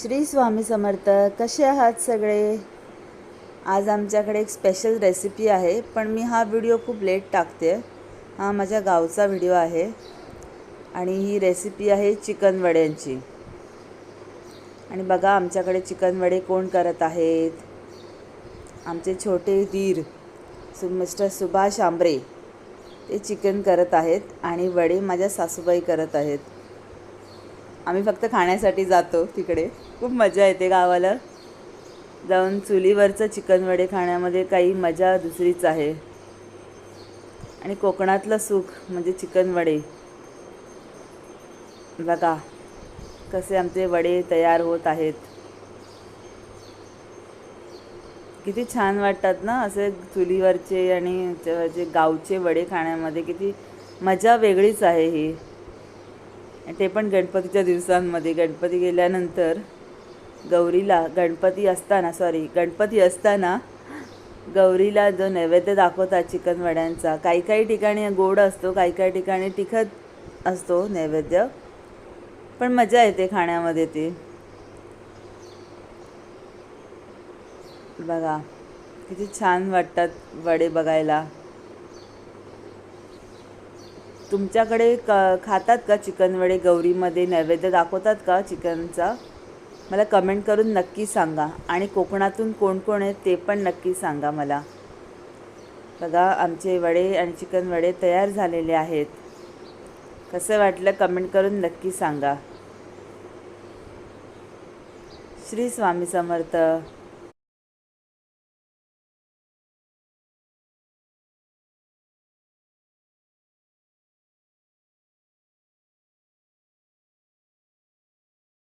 श्री स्वामी समर्थ. कसे आहात सगळे? आज आमच्याकडे एक स्पेशल रेसिपी आहे, पण मी हा व्हिडिओ खूप लेट टाकते. हा माझ्या गावचा व्हिडिओ आहे आणि ही रेसिपी आहे चिकन वड्यांची. आणि बघा आमच्याकडे चिकन वडे कोण करत आहेत. आमचे छोटे धीर मिस्टर सुभाष आंबरे ते चिकन करत आहेत आणि वडे माझ्या सासूबाई करत आहेत. आम्ही फक्त खाण्यासाठी जातो तिकडे. खूप मजा येते गावाला जाऊन चुलीवरचं चिकन वडे खाण्यामध्ये काही मजा दुसरीच आहे. आणि कोकणातलं सुख म्हणजे चिकन वडे. बघा कसे आमचे वडे तयार होत आहेत. किती छान वाटतात ना असे चुलीवरचे आणि जे गावचे वडे खाण्यामध्ये. किती मजा वेगळीच आहे ही. ते पण गणपतीच्या दिवसांमध्ये. गणपती गेल्यानंतर गौरीला गणपती असताना गौरीला जो नैवेद्य दाखवतात चिकन वड्यांचा, काही काही ठिकाणी गोड असतो, काही काही ठिकाणी तिखट असतो नैवेद्य, पण मजा येते खाण्यामध्ये ती. बघा किती छान वाटतात वडे बघायला. तुमच्याकडे खातात का चिकन वडे? गौरीमध्ये नैवेद्य दाखवतात का चिकनचा? मला कमेंट करून नक्की सांगा. आणि कोकणातून कोण कोण आहेत ते पण नक्की सांगा मला. बघा आमचे वडे आणि चिकन वडे तयार झालेले आहेत. कसं वाटलं कमेंट करून नक्की सांगा. श्री स्वामी समर्थ.